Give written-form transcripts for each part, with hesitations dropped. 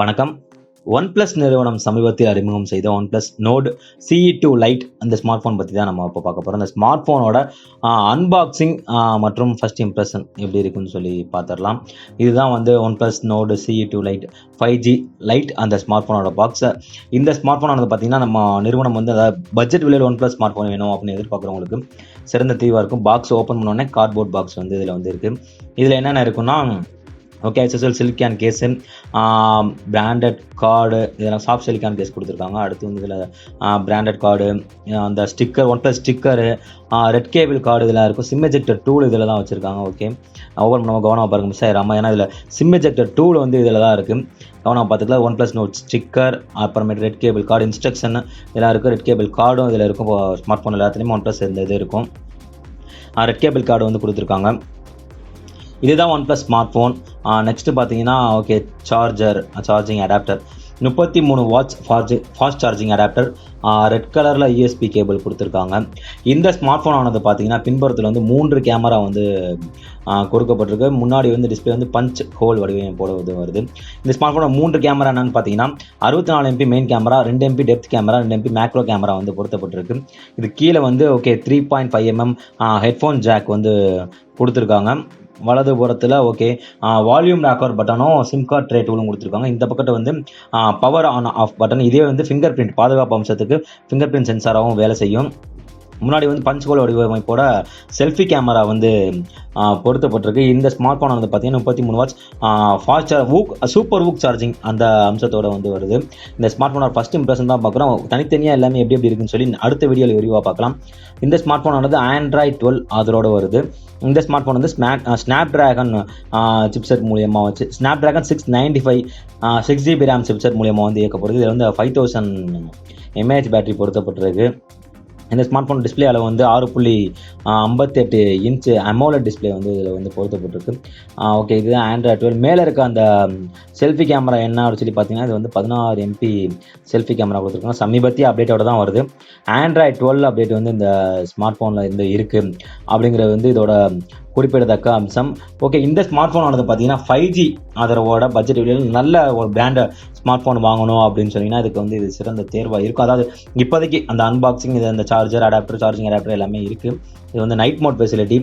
வணக்கம். OnePlus நிறுவனம் சமீபத்தில் அறிமுகம் செய்த OnePlus Nord CE2 Lite அந்த ஸ்மார்ட் ஃபோன் பற்றி தான் நம்ம இப்போ பார்க்க போகிறோம். அந்த ஸ்மார்ட் ஃபோனோட அன்பாக்சிங் மற்றும் ஃபர்ஸ்ட் இம்ப்ரெஷன் எப்படி இருக்குன்னு சொல்லி பார்த்துடலாம். இதுதான் வந்து OnePlus Nord CE2 Lite 5G Lite அந்த ஸ்மார்ட் ஃபோனோட பாக்ஸ். இந்த ஸ்மார்ட் ஃபோன் வந்து பார்த்தீங்கன்னா நம்ம நிறுவனம் வந்து அதாவது பட்ஜெட் விலையில் OnePlus ஸ்மார்ட் ஃபோன் வேணும் அப்படின்னு எதிர்பார்க்குறவங்களுக்கு சிறந்த தீர்வாக இருக்கும். பாக்ஸ் ஓப்பன் பண்ணோடனே கார்ட்போர்ட் பாக்ஸ் வந்து இதில் வந்து இருக்குது. இதில் என்னென்ன இருக்குன்னா SSL silicon case, branded card, இதெல்லாம் சாஃப்ட் சிலிக்கான் கேஸ் கொடுத்துருக்காங்க. அடுத்து வந்து இதில் பிராண்டட் கார்டு, அந்த sticker, OnePlus sticker, red cable card இதெல்லாம் இருக்கும். சிம் எஜெக்டர் டூல் இதில் தான் வச்சுருக்காங்க. ஓகே, ஒவ்வொரு நம்ம கவனமாக பாருங்கள், மிஸ் ஆயிடாமல். ஏன்னா இதில் சிம் எஜெக்டர் டூல் வந்து இதில் தான் இருக்குது. கவனமாக பார்த்துக்கலாம். OnePlus Nord ஸ்டிக்கர், அப்புறமேட்டு ரெட் கேபிள் கார்டு, இன்ஸ்ட்ரக்ஷன் இதெல்லாம் இருக்குது. ரெட் கேபிள் கார்டும் இதில் இருக்கும். ஸ்மார்ட் ஃபோன் எல்லாத்துலேயுமே OnePlus இந்த இது இருக்கும். ரெட் கேபிள் கார்டு வந்து கொடுத்துருக்காங்க. இதுதான் OnePlus ஸ்மார்ட் ஃபோன். நெக்ஸ்ட்டு பார்த்தீங்கன்னா charging adapter 33 watts fast charging adapter, red கலரில் USB கேபிள் கொடுத்துருக்காங்க. இந்த ஸ்மார்ட் ஃபோன் ஆனது பார்த்தீங்கன்னா பின்புறத்தில் வந்து 3 கேமரா வந்து கொடுக்கப்பட்டிருக்கு. முன்னாடி வந்து டிஸ்பிளே வந்து பஞ்ச் ஹோல் வடிவமைப்போட வருது. இந்த ஸ்மார்ட் ஃபோனோட 3 கேமரா என்னன்னு பார்த்தீங்கன்னா 64 MP main camera, 2 MP depth camera, 2 MP macro camera வந்து பொருத்தப்பட்டிருக்கு. இது கீழே வந்து 3.5 mm ஹெட்ஃபோன் ஜாக் வந்து கொடுத்துருக்காங்க. வலது புறத்தில் வால்யூம் ராக்கர் பட்டனும் சிம் கார்டு ட்ரே டூலும் கொடுத்துருக்காங்க. இந்த பக்கத்தை வந்து பவர் ஆன் ஆஃப் பட்டன், இதே வந்து ஃபிங்கர் பிரிண்ட் பாதுகாப்பு அம்சத்துக்கு ஃபிங்கர் பிரிண்ட் சென்சாராகவும் வேலை செய்யும். முன்னாடி வந்து பஞ்ச் ஹோல் வடிவமைப்போட செல்ஃபி கேமரா வந்து பொருத்தப்பட்டிருக்கு. இந்த ஸ்மார்ட் ஃபோன் வந்து பார்த்தீங்கன்னா 33 வாட்ஸ் ஃபாஸ்ட் சூப்பர் ஊக் சார்ஜிங் அந்த அம்சத்தோட வந்து வருது. இந்த ஸ்மார்ட் ஃபோனோட ஃபர்ஸ்ட் இம்ப்ரெஷன் தான் பார்க்குறோம். தனித்தனியாக எல்லாமே எப்படி இருக்குன்னு சொல்லி அடுத்த வீடியோவில் விரிவாக பார்க்கலாம். இந்த ஸ்மார்ட் ஃபோன் ஆனது Android 12 அதோட வருது. இந்த ஸ்மார்ட் ஃபோன் வந்து ஸ்னாப் டிராகன் சிப்செட் மூலியமாக வச்சு ஸ்னாப்டிராகன் 695 6GB RAM சிப்செட் மூலியமாக வந்து இயக்கப்படுது. இதில் வந்து 5000 mAh பேட்டரி பொருத்தப்பட்டிருக்கு. இந்த ஸ்மார்ட் ஃபோன் டிஸ்பிளே அளவு வந்து 6.58 இன்ச் அமோலட் டிஸ்பிளே வந்து இதில் வந்து பொருத்தப்பட்டிருக்கு. இதுதான் Android 12. மேலே இருக்க அந்த செல்ஃபி கேமரா என்ன சொல்லி பார்த்தீங்கன்னா இது வந்து 16 MP செல்ஃபி கேமரா கொடுத்துருக்காங்க. சமீபத்திய அப்டேட்டோட தான் வருது. Android 12 அப்டேட் வந்து இந்த ஸ்மார்ட் ஃபோனில் இருந்து இருக்குது அப்படிங்கிறது வந்து இதோட குறிப்பிடத்தக்க அம்சம். இந்த ஸ்மார்ட் ஃபோன் ஆனது பார்த்தீங்கன்னா 5G அதோட பட்ஜெட் விலையில் நல்ல ஒரு பிராண்ட் ஸ்மார்ட் ஃபோன் வாங்கணும் அப்படின்னு சொன்னீங்கன்னா இதுக்கு வந்து இது சிறந்த தேர்வாக இருக்கும். அதாவது இப்போதைக்கு அந்த அன்பாக்சிங், இது அந்த சார்ஜிங் அடாப்டர் எல்லாமே இருக்குது. இது வந்து நைட் மோட் ஃபெசிலிட்டி.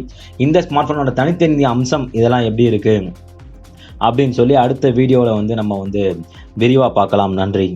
இந்த ஸ்மார்ட் ஃபோனோட தனித்தனி அம்சம் இதெல்லாம் எப்படி இருக்குது அப்படின்னு சொல்லி அடுத்த வீடியோவில் வந்து நம்ம வந்து விரிவாக பார்க்கலாம். நன்றி.